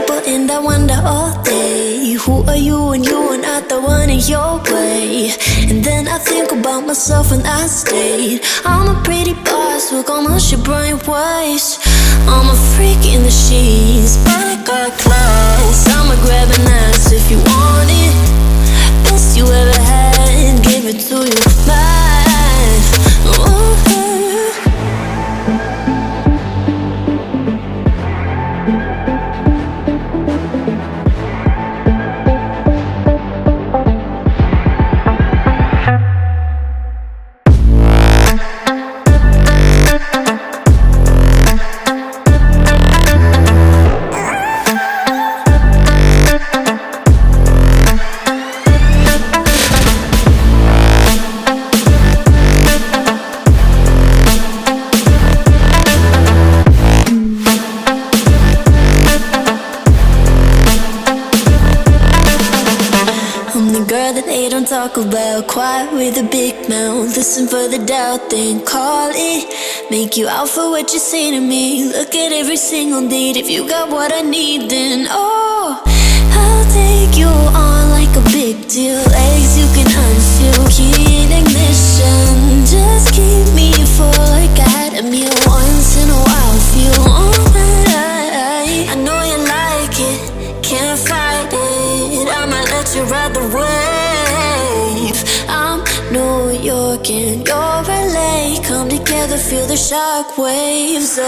people and I wonder all day, who are you when you are not the one in your way? And then I think about myself when I stayed. I'm a pretty boss, look on my shit bright waist. I'm a freak in the sheets, but I got class. I'ma grab an ass if you want it. Best you ever had, give it to you, mine. Ooh. Talk about quiet with a big mouth. Listen for the doubt, then call it. Make you out for what you say to me. Look at every single date. If you got what I need, then oh, I'll take you on like a big deal. Legs you can unfeel, key in ignition. Just keep me full like I had a meal once in a while. Feel alright. I know you like it, can't fight it. I might let you ride the wave. I'm New York and you're LA. Come together, feel the shock waves.